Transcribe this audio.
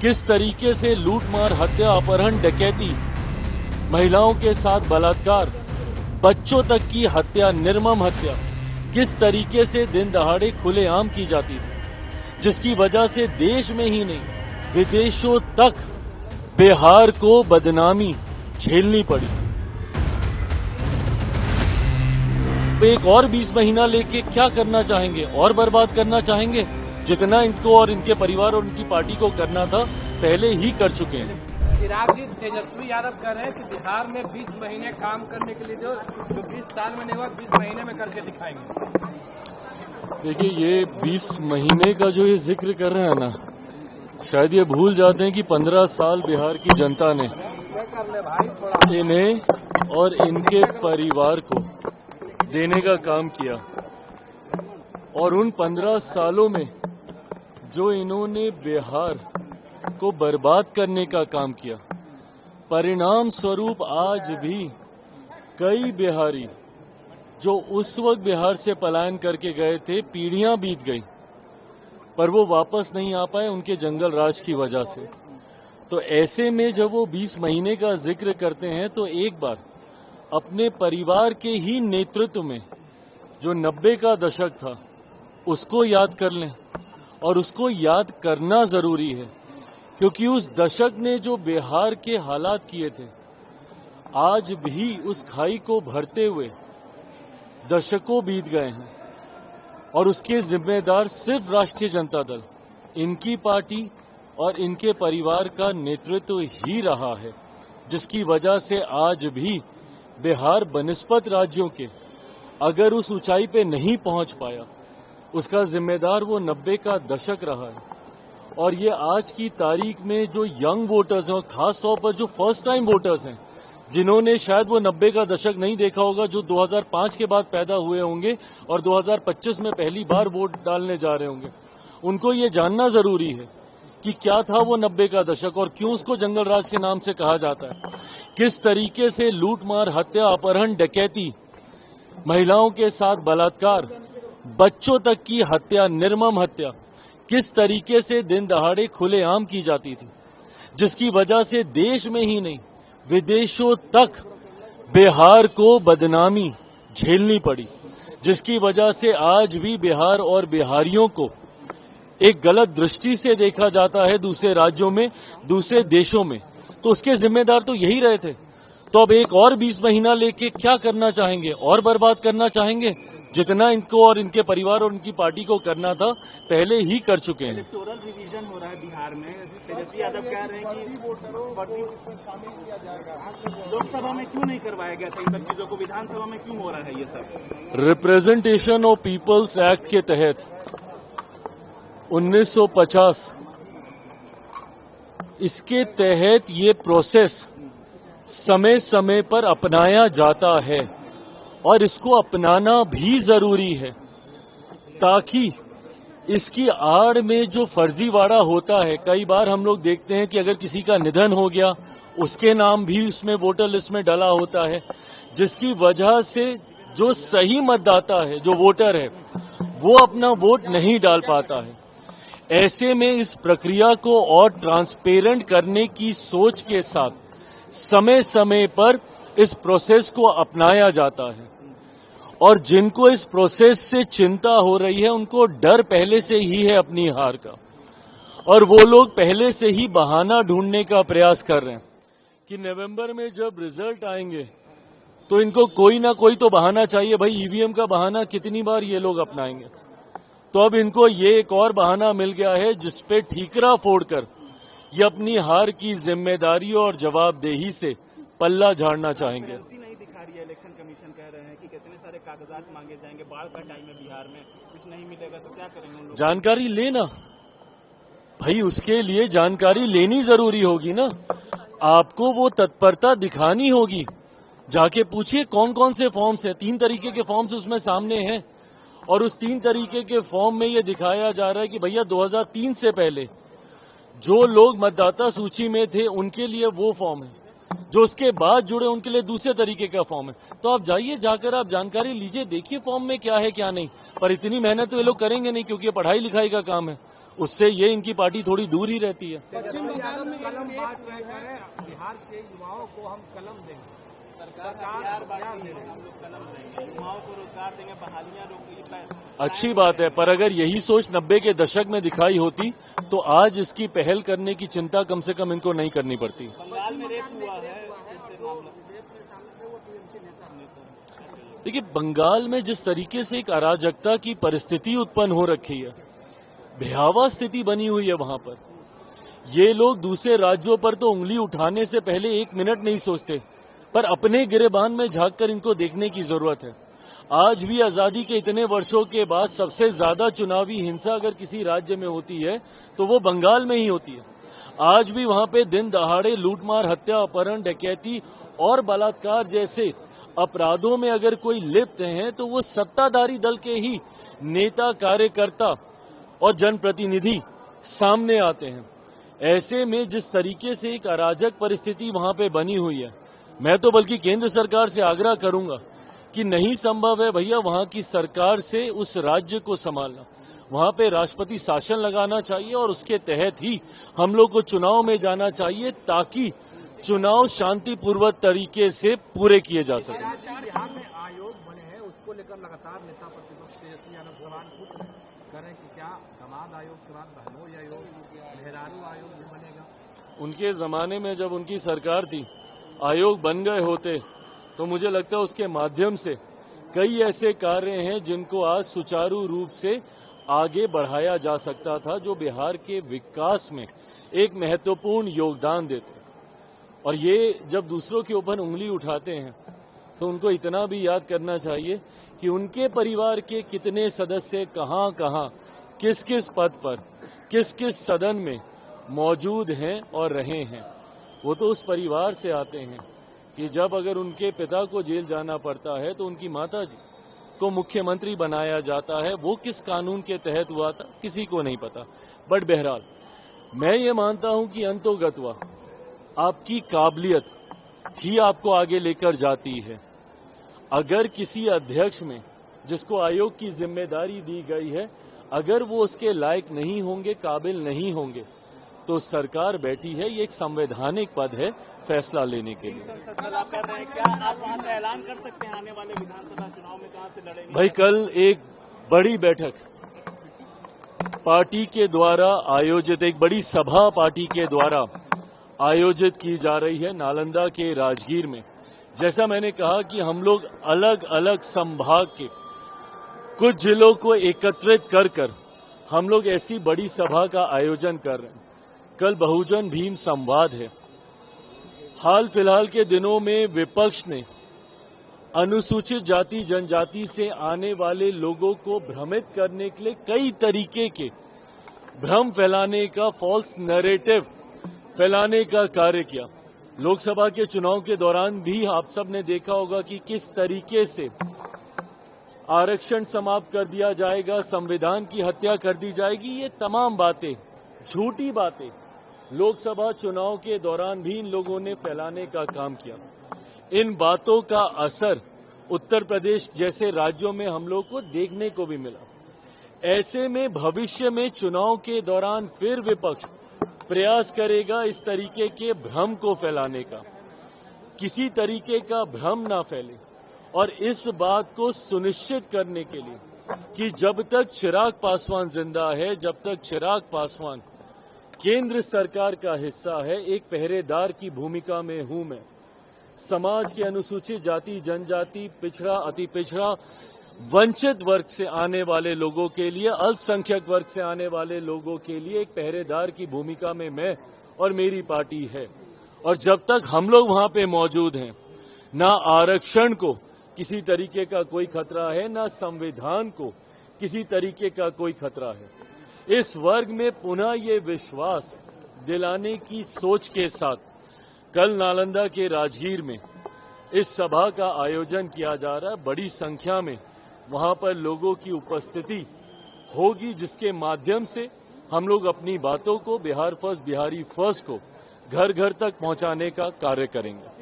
किस तरीके से लूटमार, हत्या, अपहरण, डकैती, महिलाओं के साथ बलात्कार, बच्चों तक की हत्या, निर्मम हत्या किस तरीके से दिन दहाड़े खुलेआम की जाती थी, जिसकी वजह से देश में ही नहीं विदेशों तक बिहार को बदनामी झेलनी पड़ी। एक और 20 महीना लेके क्या करना चाहेंगे? और बर्बाद करना चाहेंगे? जितना इनको और इनके परिवार और उनकी पार्टी को करना था पहले ही कर चुके हैं। चिराग जी, तेजस्वी यादव कह रहे हैं कि बिहार में 20 महीने काम करने के लिए जो 20 साल में नहीं हुआ 20 महीने में करके दिखाएंगे। देखिए, ये 20 महीने का जो ये जिक्र कर रहे हैं ना, शायद ये भूल जाते हैं कि 15 साल बिहार की जनता ने इन्हें और इनके परिवार को देने का काम किया, और उन 15 सालों में जो इन्होंने बिहार को बर्बाद करने का काम किया, परिणाम स्वरूप आज भी कई बिहारी जो उस वक्त बिहार से पलायन करके गए थे, पीढ़ियां बीत गई पर वो वापस नहीं आ पाए उनके जंगल राज की वजह से। तो ऐसे में जब वो 20 महीने का जिक्र करते हैं तो एक बार अपने परिवार के ही नेतृत्व में जो 90 का दशक था उसको याद कर लें, और उसको याद करना जरूरी है क्योंकि उस दशक ने जो बिहार के हालात किए थे, आज भी उस खाई को भरते हुए दशकों बीत गए हैं, और उसके जिम्मेदार सिर्फ राष्ट्रीय जनता दल, इनकी पार्टी और इनके परिवार का नेतृत्व ही रहा है, जिसकी वजह से आज भी बिहार बनिस्पत राज्यों के अगर उस ऊंचाई पे नहीं पहुंच पाया, उसका जिम्मेदार वो 90 का दशक रहा है। और ये आज की तारीख में जो यंग वोटर्स हैं, और खास तौर पर जो फर्स्ट टाइम वोटर्स हैं, जिन्होंने शायद वो 90 का दशक नहीं देखा होगा, जो 2005 के बाद पैदा हुए होंगे और 2025 में पहली बार वोट डालने जा रहे होंगे, उनको ये जानना जरूरी है कि क्या था वो 90 का दशक और क्यों उसको जंगल राज के नाम से कहा जाता है। किस तरीके से लूटमार, हत्या, अपहरण, डकैती, महिलाओं के साथ बलात्कार, बच्चों तक की हत्या, निर्मम हत्या किस तरीके से दिन दहाड़े खुलेआम की जाती थी, जिसकी वजह से देश में ही नहीं विदेशों तक बिहार को बदनामी झेलनी पड़ी, जिसकी वजह से आज भी बिहार और बिहारियों को एक गलत दृष्टि से देखा जाता है दूसरे राज्यों में, दूसरे देशों में। तो उसके जिम्मेदार तो यही रहे थे। तो अब एक और 20 महीना लेके क्या करना चाहेंगे? और बर्बाद करना चाहेंगे? जितना इनको और इनके परिवार और उनकी पार्टी को करना था पहले ही कर चुके हैं। इलेक्टोरल रिवीजन हो रहा है बिहार में। तेजस्वी यादव कह रहे हैं कि लोकसभा में क्यों नहीं करवाया गया था इन सब चीजों को, विधानसभा में क्यों हो रहा है ये सब? रिप्रेजेंटेशन ऑफ पीपल्स एक्ट के तहत 1950, इसके तहत ये प्रोसेस समय समय पर अपनाया जाता है और इसको अपनाना भी जरूरी है, ताकि इसकी आड़ में जो फर्जीवाड़ा होता है, कई बार हम लोग देखते हैं कि अगर किसी का निधन हो गया उसके नाम भी उसमें वोटर लिस्ट में डला होता है, जिसकी वजह से जो सही मतदाता है, जो वोटर है, वो अपना वोट नहीं डाल पाता है। ऐसे में इस प्रक्रिया को और ट्रांसपेरेंट करने की सोच के साथ समय समय पर इस प्रोसेस को अपनाया जाता है, और जिनको इस प्रोसेस से चिंता हो रही है उनको डर पहले से ही है अपनी हार का, और वो लोग पहले से ही बहाना ढूंढने का प्रयास कर रहे हैं कि नवंबर में जब रिजल्ट आएंगे तो इनको कोई ना कोई तो बहाना चाहिए। भाई, ईवीएम का बहाना कितनी बार ये लोग अपनाएंगे? तो अब इनको ये एक और बहाना मिल गया है जिसपे ठीकरा फोड़कर ये अपनी हार की जिम्मेदारी और जवाबदेही से पल्ला झाड़ना चाहेंगे। नहीं दिखा रही है। इलेक्शन कमीशन कह रहे हैं कि कितने सारे कागजात मांगे जाएंगे, बाढ़ का टाइम है बिहार में, कुछ नहीं मिलेगा तो क्या करेंगे उन लोग? जानकारी लेना भाई, उसके लिए जानकारी लेनी जरूरी होगी ना। आपको वो तत्परता दिखानी होगी। जाके पूछिए कौन कौन से फॉर्म्स हैं। 3 तरीके के फॉर्म्स उसमें सामने हैं, और उस 3 तरीके के फॉर्म में ये दिखाया जा रहा है कि भैया 2003 से पहले जो लोग मतदाता सूची में थे उनके लिए वो फॉर्म है, जो उसके बाद जुड़े उनके लिए दूसरे तरीके का फॉर्म है। तो आप जाइए, जाकर आप जानकारी लीजिए, देखिए फॉर्म में क्या है क्या नहीं। पर इतनी मेहनत तो ये लोग करेंगे नहीं, क्योंकि ये पढ़ाई लिखाई का काम है। उससे ये इनकी पार्टी थोड़ी दूर ही रहती है। पश्चिम बंगाल में कलम बांट रहे करें, बिहार के युवाओं को हम कलम देंगे, सरकार क्या दे रही है? हम लोग कलम देंगे, युवाओं को रोजगार देंगे, बहालियां रोकेंगे। अच्छी बात है, पर अगर यही सोच 90 के दशक में दिखाई होती तो आज इसकी पहल करने की चिंता कम से कम इनको नहीं करनी पड़ती। बंगाल में रेप हुआ है, देखिए, बंगाल में जिस तरीके से एक अराजकता की परिस्थिति उत्पन्न हो रखी है, भयावह स्थिति बनी हुई है वहां पर। ये लोग दूसरे राज्यों पर तो उंगली उठाने से पहले एक मिनट नहीं सोचते, पर अपने गिरेबान में झांककर इनको देखने की जरूरत है। आज भी आजादी के इतने वर्षों के बाद सबसे ज्यादा चुनावी हिंसा अगर किसी राज्य में होती है तो वो बंगाल में ही होती है। आज भी वहां पे दिन दहाड़े लूटमार, हत्या, अपहरण, डकैती और बलात्कार जैसे अपराधों में अगर कोई लिप्त हैं तो वो सत्ताधारी दल के ही नेता, कार्यकर्ता और जनप्रतिनिधि सामने आते हैं। ऐसे में जिस तरीके से एक अराजक परिस्थिति वहां पे बनी हुई है, मैं तो बल्कि केंद्र सरकार से आग्रह करूंगा कि नहीं संभव है भैया वहां की सरकार से उस राज्य को संभालना। वहां पे राष्ट्रपति शासन लगाना चाहिए और उसके तहत ही हम लोग को चुनाव में जाना चाहिए ताकि चुनाव शांतिपूर्वक तरीके से पूरे किए जा सके। बिहार में आयोग बने हैं, उसको लेकर लगातार नेता प्रतिपक्ष तेजस्वी यादव सवाल पूछ रहे करें कि क्या दामाद आयोग के बाद बहनोई आयोग, मेहरारू आयोग भी बनेगा? उनके जमाने में जब उनकी सरकार थी, आयोग बन गए होते तो मुझे लगता है उसके माध्यम से कई ऐसे कार्य हैं जिनको आज सुचारू रूप से आगे बढ़ाया जा सकता था, जो बिहार के विकास में एक महत्वपूर्ण योगदान देते। और ये जब दूसरों के ऊपर उंगली उठाते हैं तो उनको इतना भी याद करना चाहिए कि उनके परिवार के कितने सदस्य कहां कहां, किस किस पद पर, किस किस सदन में मौजूद हैं और रहे हैं। वो तो उस परिवार से आते हैं कि जब अगर उनके पिता को जेल जाना पड़ता है तो उनकी माता जी को मुख्यमंत्री बनाया जाता है। वो किस कानून के तहत हुआ था किसी को नहीं पता। बट बहरहाल मैं ये मानता हूं कि अंतोगत्वा आपकी काबिलियत ही आपको आगे लेकर जाती है। अगर किसी अध्यक्ष में जिसको आयोग की जिम्मेदारी दी गई है, अगर वो उसके लायक नहीं होंगे, काबिल नहीं होंगे, तो सरकार बैठी है, ये एक संवैधानिक पद है फैसला लेने के लिए। आप कर रहे हैं, क्या आप वहां से ऐलान कर सकते हैं आने वाले विधानसभा चुनाव में कहां से लड़ेंगे? भाई, कल एक बड़ी बैठक पार्टी के द्वारा आयोजित, एक बड़ी सभा पार्टी के द्वारा आयोजित की जा रही है नालंदा के राजगीर में। जैसा मैंने कहा कि हम लोग अलग अलग संभाग के कुछ जिलों को एकत्रित कर कर हम लोग ऐसी बड़ी सभा का आयोजन कर रहे हैं। कल बहुजन भीम संवाद है। हाल फिलहाल के दिनों में विपक्ष ने अनुसूचित जाति जनजाति से आने वाले लोगों को भ्रमित करने के लिए कई तरीके के भ्रम फैलाने का, फॉल्स नैरेटिव फैलाने का कार्य किया। लोकसभा के चुनाव के दौरान भी आप सब ने देखा होगा कि किस तरीके से आरक्षण समाप्त कर दिया जाएगा, संविधान की हत्या कर दी जाएगी। ये तमाम बातें, झूठी बातें लोकसभा चुनाव के दौरान भी इन लोगों ने फैलाने का काम किया। इन बातों का असर उत्तर प्रदेश जैसे राज्यों में हम लोग को देखने को भी मिला। ऐसे में भविष्य में चुनाव के दौरान फिर विपक्ष प्रयास करेगा इस तरीके के भ्रम को फैलाने का। किसी तरीके का भ्रम ना फैले और इस बात को सुनिश्चित करने के लिए कि जब तक चिराग पासवान जिंदा है, जब तक चिराग पासवान केंद्र सरकार का हिस्सा है, एक पहरेदार की भूमिका में हूं मैं। समाज के अनुसूचित जाति जनजाति, पिछड़ा, अति पिछड़ा, वंचित वर्ग से आने वाले लोगों के लिए, अल्पसंख्यक वर्ग से आने वाले लोगों के लिए एक पहरेदार की भूमिका में मैं और मेरी पार्टी है। और जब तक हम लोग वहां पे मौजूद हैं, ना आरक्षण को किसी तरीके का कोई खतरा है, ना संविधान को किसी तरीके का कोई खतरा है। इस वर्ग में पुनः ये विश्वास दिलाने की सोच के साथ कल नालंदा के राजगीर में इस सभा का आयोजन किया जा रहा है। बड़ी संख्या में वहां पर लोगों की उपस्थिति होगी, जिसके माध्यम से हम लोग अपनी बातों को, बिहार फर्स्ट, बिहारी फर्स्ट को घर घर तक पहुंचाने का कार्य करेंगे।